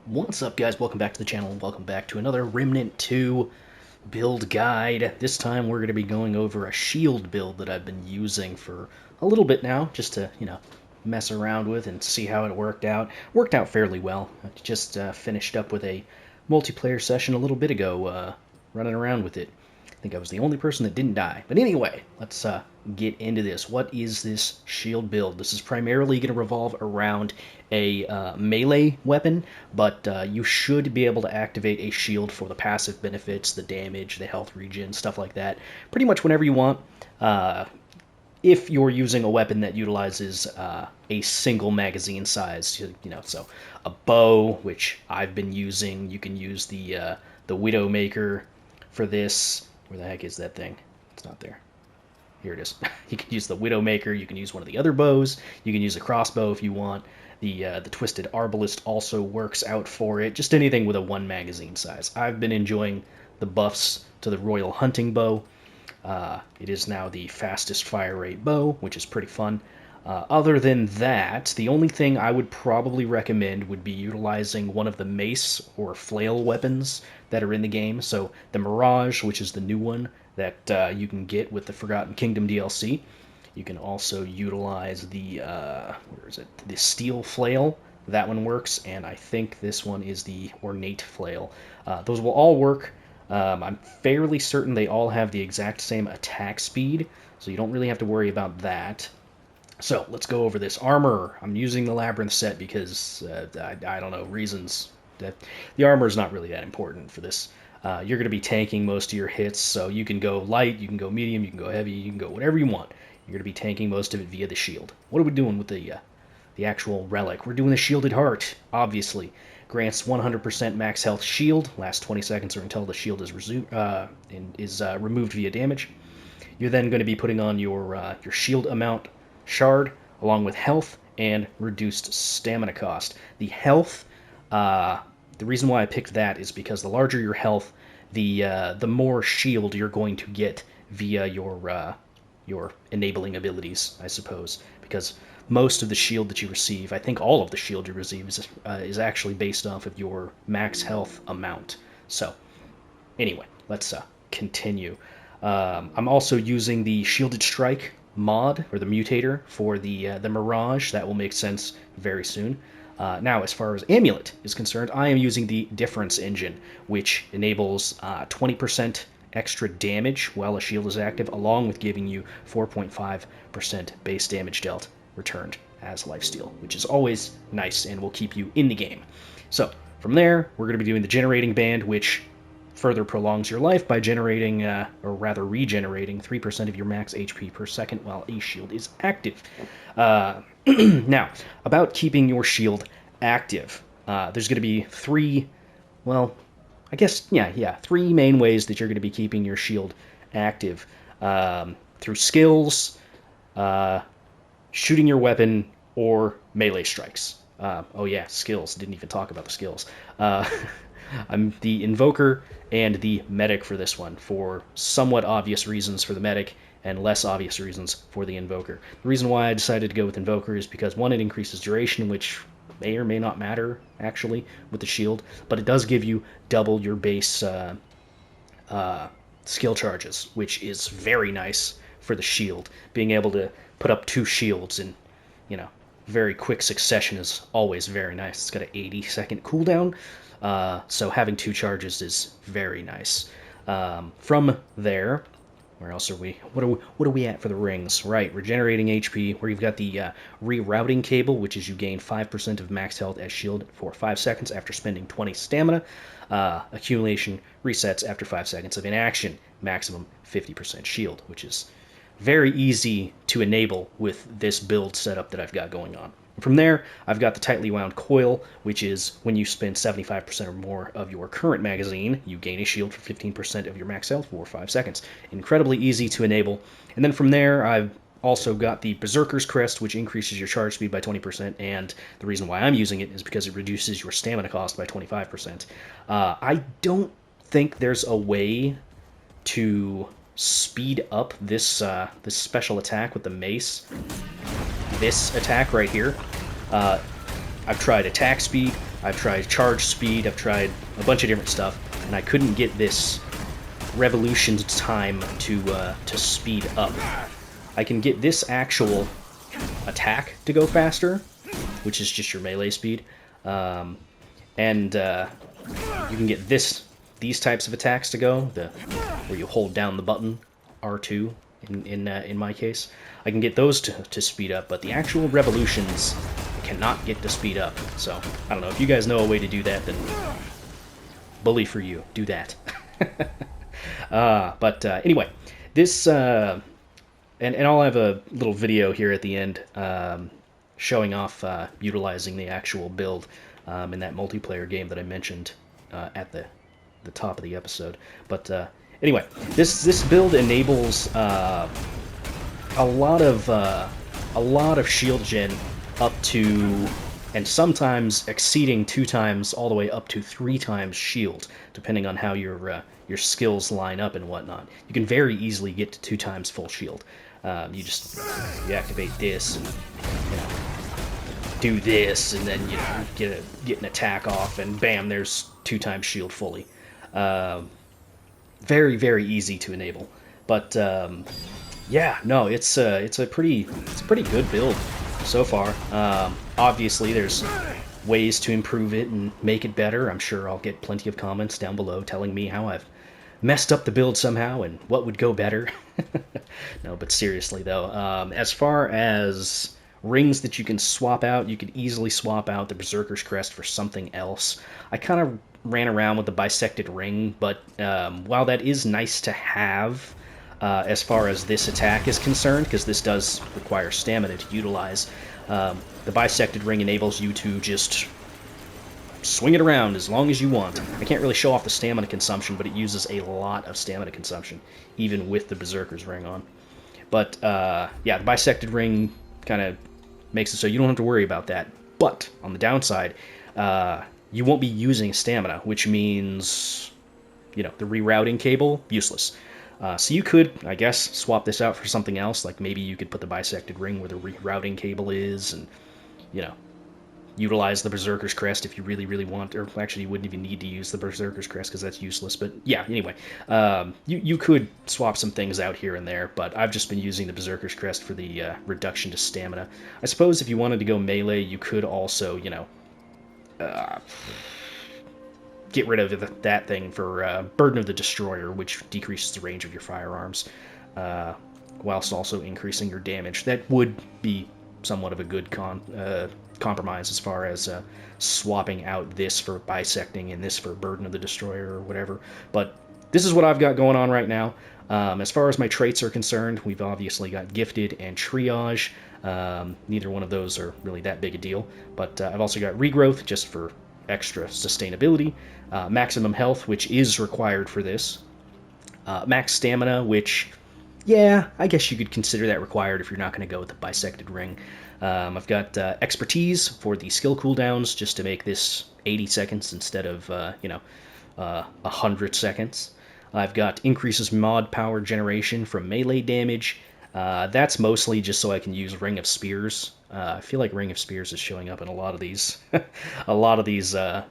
What's up, guys? Welcome back to the channel, and welcome back to another Remnant 2 build guide. This time we're going to be going over a shield build that I've been using for a little bit now, just to, mess around with and see how it worked out. Worked out fairly well. I just finished up with a multiplayer session a little bit ago, running around with it. I think I was the only person that didn't die. But anyway, let's get into this. What is this shield build? This is primarily going to revolve around a melee weapon, but you should be able to activate a shield for the passive benefits, the damage, the health regen, stuff like that, pretty much whenever you want. If you're using a weapon that utilizes a single magazine size, so a bow, which I've been using. You can use the Widowmaker for this. Where the heck is that thing? It's not there. Here it is. You can use the Widowmaker. You can use one of the other bows. You can use a crossbow if you want. The Twisted Arbalist also works out for it. Just anything with a one magazine size. I've been enjoying the buffs to the Royal Hunting Bow. It is now the fastest fire rate bow, which is pretty fun. Other than that, the only thing I would probably recommend would be utilizing one of the mace or flail weapons that are in the game. So the Mirage, which is the new one that you can get with the Forgotten Kingdom DLC. You can also utilize the, the Steel Flail. That one works, and I think this one is the Ornate Flail. Those will all work. I'm fairly certain they all have the exact same attack speed, so you don't really have to worry about that. So, let's go over this. Armor. I'm using the Labyrinth set because, I don't know, reasons. The armor is not really that important for this. You're going to be tanking most of your hits, so you can go light, you can go medium, you can go heavy, you can go whatever you want. You're going to be tanking most of it via the shield. What are we doing with the actual relic? We're doing the Shielded Heart, obviously. Grants 100% max health shield, lasts 20 seconds or until the shield is removed via damage. You're then going to be putting on your shield amount shard, along with health and reduced stamina cost. The health, the reason why I picked that is because the larger your health, the more shield you're going to get via your enabling abilities, I suppose. Because most of the shield that you receive, I think all of the shield you receive, is actually based off of your max health amount. So, anyway, let's continue. I'm also using the Shielded Strike mod, or the mutator, for the Mirage. That will make sense very soon. Now, as far as Amulet is concerned, I am using the Difference engine, which enables 20% extra damage while a shield is active, along with giving you 4.5% base damage dealt returned as lifesteal, which is always nice and will keep you in the game. So, from there, we're going to be doing the Generating Band, which further prolongs your life by generating, or rather regenerating, 3% of your max HP per second while a shield is active. Now, about keeping your shield active, there's going to be three main ways that you're going to be keeping your shield active. Through skills, shooting your weapon, or melee strikes. Skills. Didn't even talk about the skills. I'm the Invoker and the Medic for this one, for somewhat obvious reasons for the Medic and less obvious reasons for the Invoker. The reason why I decided to go with Invoker is because, one, it increases duration, which may or may not matter, actually, with the shield, but it does give you double your base skill charges, which is very nice for the shield. Being able to put up 2 shields in, very quick succession is always very nice. It's got an 80-second cooldown, so having 2 charges is very nice. From there, where else are we? What are we at for the rings? Right, regenerating HP, where you've got the rerouting cable, which is you gain 5% of max health as shield for 5 seconds after spending 20 stamina. Accumulation resets after 5 seconds of inaction, maximum 50% shield, which is very easy to enable with this build setup that I've got going on. From there, I've got the tightly wound coil, which is when you spend 75% or more of your current magazine, you gain a shield for 15% of your max health for 5 seconds. Incredibly easy to enable. And then from there, I've also got the Berserker's Crest, which increases your charge speed by 20%, and the reason why I'm using it is because it reduces your stamina cost by 25%. I don't think there's a way to speed up this this special attack with the mace. This attack right here. I've tried attack speed, I've tried charge speed, I've tried a bunch of different stuff, and I couldn't get this revolution time to speed up. I can get this actual attack to go faster, which is just your melee speed, and you can get these types of attacks to go, where you hold down the button R2 in my case. I can get those to speed up, but the actual revolutions I cannot get to speed up. So I don't know if you guys know a way to do that, then bully for you, do that. But anyway, this and I'll have a little video here at the end showing off utilizing the actual build in that multiplayer game that I mentioned at the top of the episode. But anyway, this build enables a lot of shield gen up to, and sometimes exceeding 2 times all the way up to 3 times shield, depending on how your skills line up and whatnot. You can very easily get to 2 times full shield. You activate this and do this, and then get an attack off, and bam, there's 2 times shield fully. Very, very easy to enable. But yeah, no, it's a pretty good build so far. Obviously, there's ways to improve it and make it better. I'm sure I'll get plenty of comments down below telling me how I've messed up the build somehow and what would go better. No, but seriously though, as far as rings that you can swap out, you could easily swap out the Berserker's Crest for something else. I kind of ran around with the bisected ring, but while that is nice to have as far as this attack is concerned, because this does require stamina to utilize, the bisected ring enables you to just swing it around as long as you want. I can't really show off the stamina consumption, but it uses a lot of stamina consumption, even with the Berserker's ring on. But yeah, the bisected ring kind of makes it so you don't have to worry about that. But on the downside, you won't be using stamina, which means, the rerouting cable, useless. So you could, I guess, swap this out for something else, like maybe you could put the bisected ring where the rerouting cable is, and, utilize the Berserker's Crest if you really, really want, or actually you wouldn't even need to use the Berserker's Crest because that's useless, but yeah, anyway, you could swap some things out here and there, but I've just been using the Berserker's Crest for the reduction to stamina. I suppose if you wanted to go melee, you could also, get rid of that thing for Burden of the Destroyer, which decreases the range of your firearms, whilst also increasing your damage. That would be somewhat of a good compromise as far as swapping out this for bisecting and this for Burden of the Destroyer or whatever. But this is what I've got going on right now. As far as my traits are concerned, we've obviously got Gifted and Triage. Neither one of those are really that big a deal. But I've also got Regrowth, just for extra sustainability. Maximum Health, which is required for this. Max Stamina, which, yeah, I guess you could consider that required if you're not going to go with the bisected ring. I've got Expertise for the skill cooldowns, just to make this 80 seconds instead of, 100 seconds. I've got Increases mod power generation from melee damage. That's mostly just so I can use Ring of Spears. I feel like Ring of Spears is showing up in a lot of these,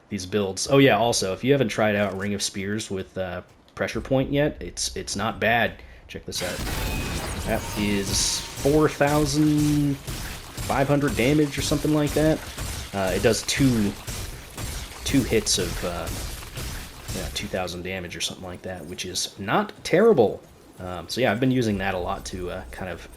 these builds. Oh yeah, also, if you haven't tried out Ring of Spears with Pressure Point yet, it's not bad. Check this out. That is 4,500 damage or something like that. It does two hits of 2,000 damage or something like that, which is not terrible. So yeah, I've been using that a lot to kind of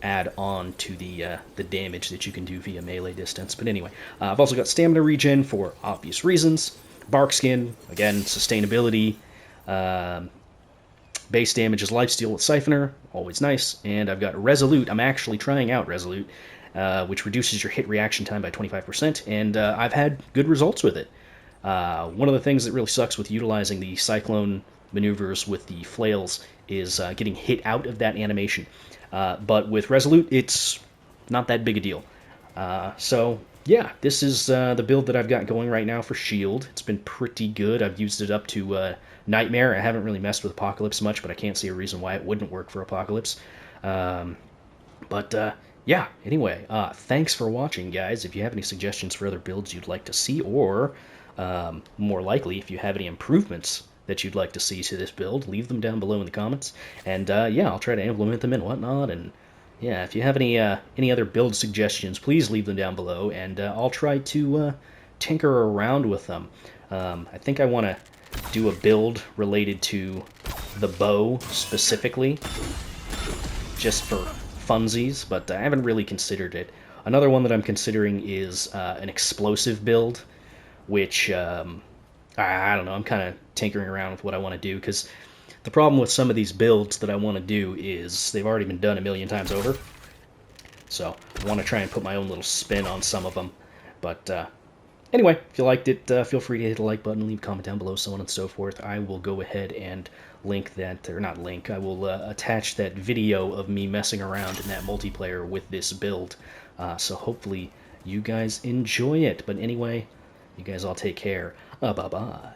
add on to the damage that you can do via melee distance. But anyway, I've also got Stamina Regen for obvious reasons. Bark Skin, again, sustainability. Base damage is Lifesteal with Siphoner, always nice. And I've got Resolute. I'm actually trying out Resolute, which reduces your hit reaction time by 25%, and I've had good results with it. One of the things that really sucks with utilizing the Cyclone maneuvers with the flails is getting hit out of that animation. But with Resolute, it's not that big a deal. So yeah, this is the build that I've got going right now for Shield. It's been pretty good. I've used it up to Nightmare. I haven't really messed with Apocalypse much, but I can't see a reason why it wouldn't work for Apocalypse. But yeah, anyway, thanks for watching, guys. If you have any suggestions for other builds you'd like to see, or more likely, if you have any improvements that you'd like to see to this build, leave them down below in the comments. And yeah, I'll try to implement them and whatnot. And yeah, if you have any other build suggestions, please leave them down below, and I'll try to tinker around with them. I think I want to do a build related to the bow specifically, just for funsies, but I haven't really considered it. Another one that I'm considering is an explosive build, which I don't know. I'm kind of tinkering around with what I want to do, because the problem with some of these builds that I want to do is they've already been done a million times over. So I want to try and put my own little spin on some of them. But anyway, if you liked it, feel free to hit the like button, leave a comment down below, so on and so forth. I will go ahead and link that, or not link, I will attach that video of me messing around in that multiplayer with this build. So hopefully you guys enjoy it. But anyway, you guys all take care. Bye-bye.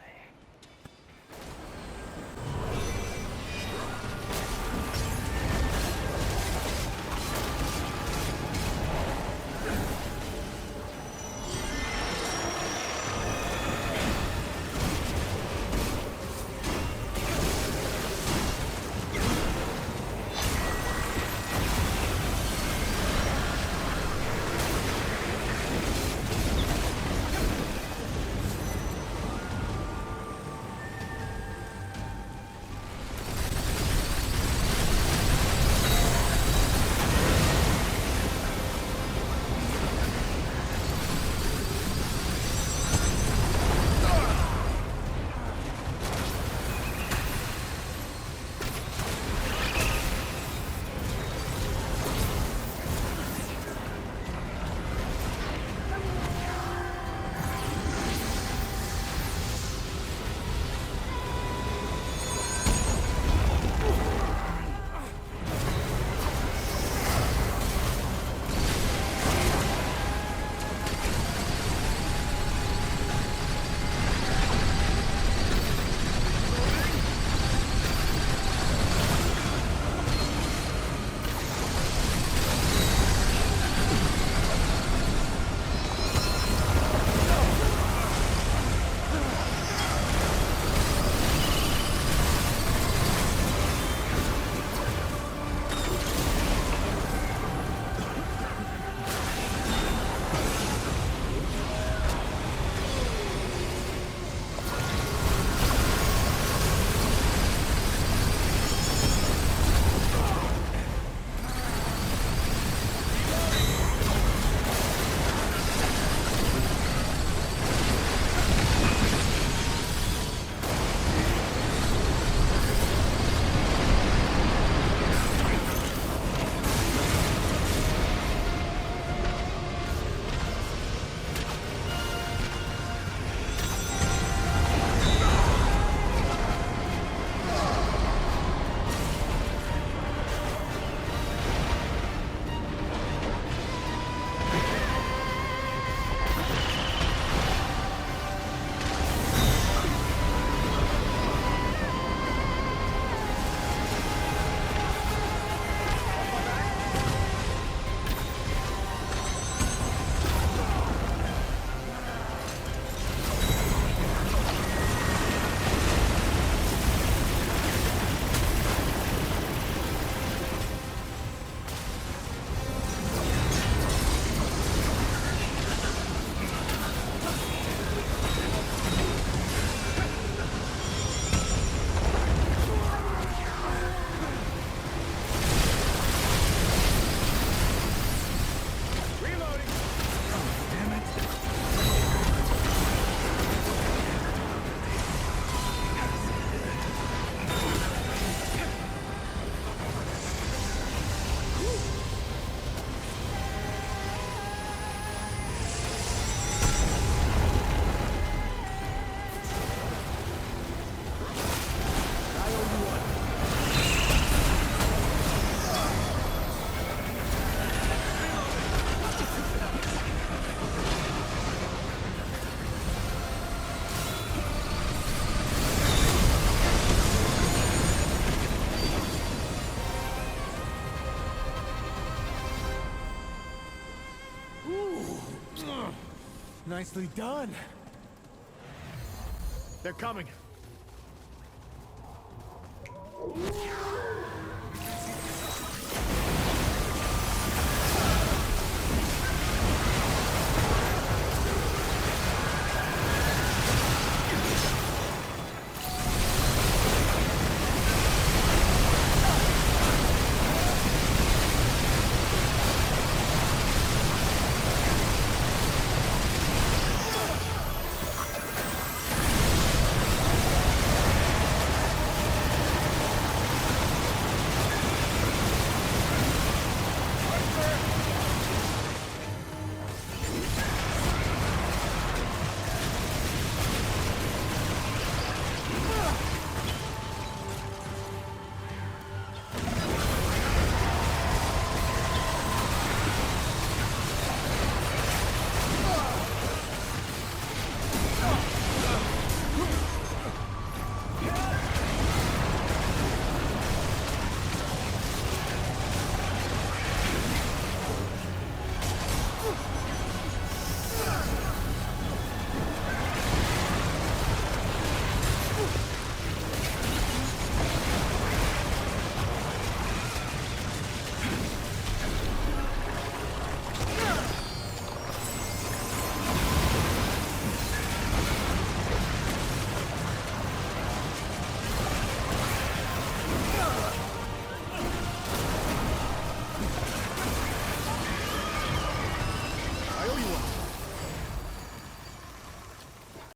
Nicely done. They're coming.